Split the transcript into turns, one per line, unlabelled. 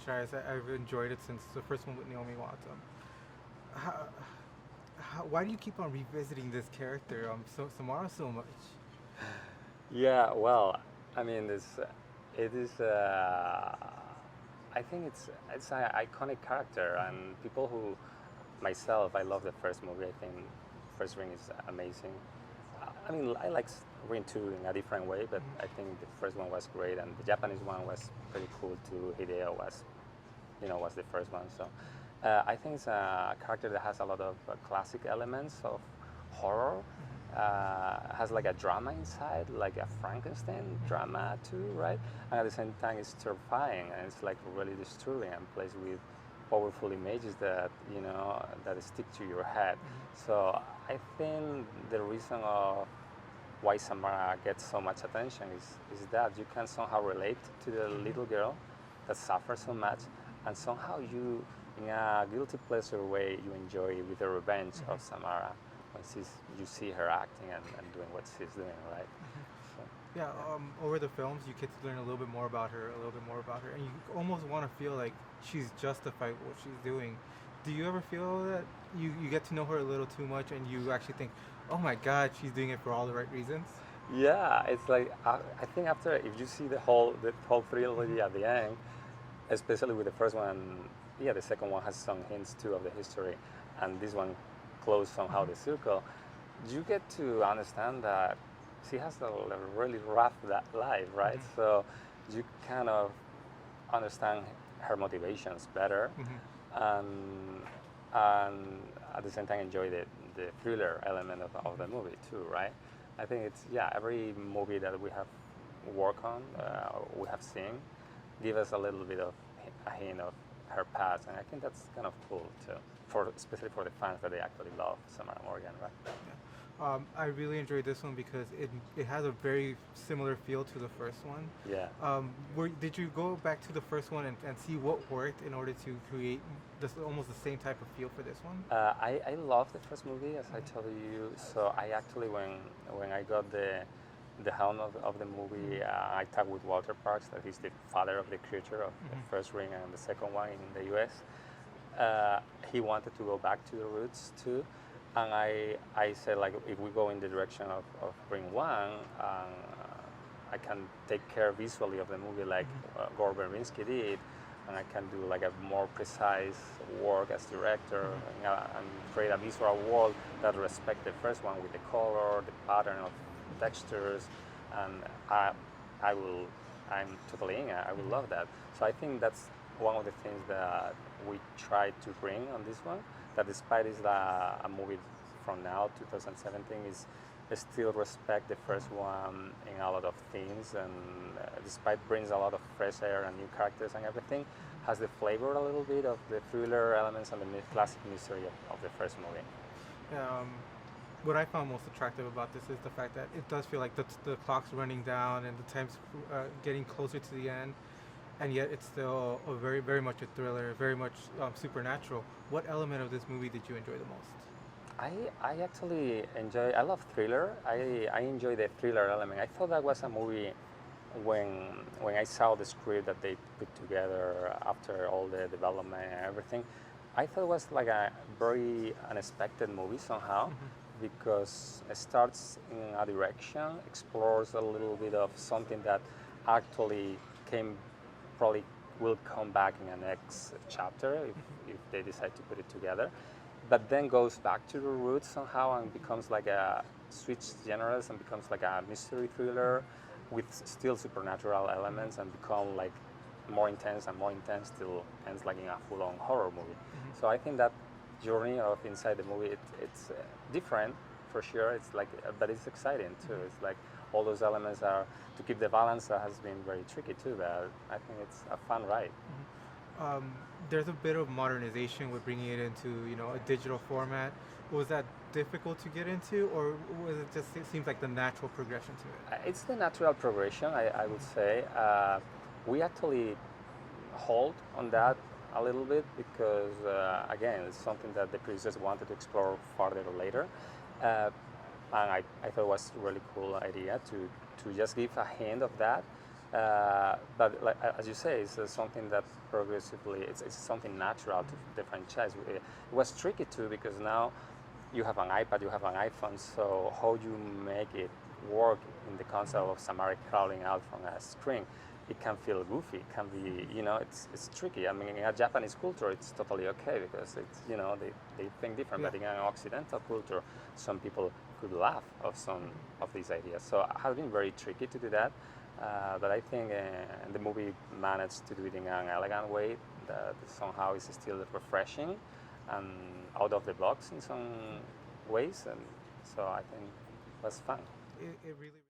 franchise. I've enjoyed it since the first one with Naomi Watts. How, why do you keep on revisiting this character, Samara, so much?
Yeah, well, I mean, it is. I think it's an iconic character, and people who, myself, I love the first movie. I think First Ring is amazing. I mean, I like Ring 2 in a different way, but I think the first one was great, and the Japanese one was pretty cool too. Hideo was the first one. So I think it's a character that has a lot of classic elements of horror. Has like a drama inside, like a Frankenstein drama too, right? And at the same time, it's terrifying and it's like really disturbing and plays with powerful images that that stick to your head. So I think the reason of why Samara gets so much attention is that you can somehow relate to the little girl that suffers so much, and somehow you, in a guilty pleasure way, you enjoy with the revenge of Samara when you see her acting and doing what she's doing, right? So,
Yeah, over the films, you get to learn a little bit more about her, and you almost want to feel like she's justified what she's doing. Do you ever feel that you get to know her a little too much, and you actually think, oh my God, she's doing it for all the right reasons?
yeah, it's like I think after if you see the whole trilogy at the end, especially with the first one, yeah, the second one has some hints too of the history, and this one closed somehow the circle. You get to understand that she has a really rough life, right? So you kind of understand her motivations better, and and at the same time enjoy the thriller element of the movie too, right? I think it's yeah, every movie that we have worked on, we have seen, give us a little bit of a hint of her past, and I think that's kind of cool too, for especially for the fans that they actually love Samara Morgan, right?
Yeah. I really enjoyed this one because it has a very similar feel to the first one.
Yeah.
Did you go back to the first one and see what worked in order to create this almost the same type of feel for this one?
I love the first movie, as I told you. So I actually, when I got the helm of the movie, I talked with Walter Parks, that he's the father of the creator of the first Ring and the second one in the U.S. He wanted to go back to the roots too, and I said, like, if we go in the direction of Ring 1, I can take care visually of the movie like Gore Verbinski did, and I can do like a more precise work as director, and create a visual world that respects the first one with the color, the pattern of textures, and I'm totally in. I will love that. So I think that's one of the things that we try to bring on this one. That despite it's a movie from now, 2017, is still respect the first one in a lot of themes, and despite brings a lot of fresh air and new characters and everything, has the flavor a little bit of the thriller elements and the classic mystery of the first movie.
What I found most attractive about this is the fact that it does feel like the clock's running down and the time's getting closer to the end, and yet it's still very, very much a thriller, very much supernatural. What element of this movie did you enjoy the most?
I actually enjoy. I love thriller. I enjoy the thriller element. I thought that was a movie when I saw the script that they put together after all the development and everything. I thought it was like a very unexpected movie somehow, because it starts in a direction, explores a little bit of something that actually probably will come back in the next chapter if they decide to put it together, but then goes back to the roots somehow and becomes like a switch genres and becomes like a mystery thriller with still supernatural elements, and become like more intense and more intense till ends like in a full-on horror movie. So I think that journey of inside the movie, it's different for sure. It's like, but it's exciting too. It's like all those elements are to keep the balance. That has been very tricky too. But I think it's a fun ride.
There's a bit of modernization with bringing it into a digital format. Was that difficult to get into, or was it seems like the natural progression to it?
It's the natural progression, I would say. We actually hold on that a little bit because, again, it's something that the producers wanted to explore further later. And I thought it was a really cool idea to just give a hint of that, But like, as you say, it's something that progressively, it's something natural to the franchise. It was tricky too because now you have an iPad, you have an iPhone, so how you make it work in the concept of Samari crawling out from a screen, it can feel goofy, it can be, it's tricky. I mean, in a Japanese culture, it's totally okay because it's, they think different,
Yeah.
but in an Occidental culture, some people could laugh of some of these ideas. So it has been very tricky to do that, but I think the movie managed to do it in an elegant way that somehow is still refreshing and out of the box in some ways, and so I think it was fun.
It really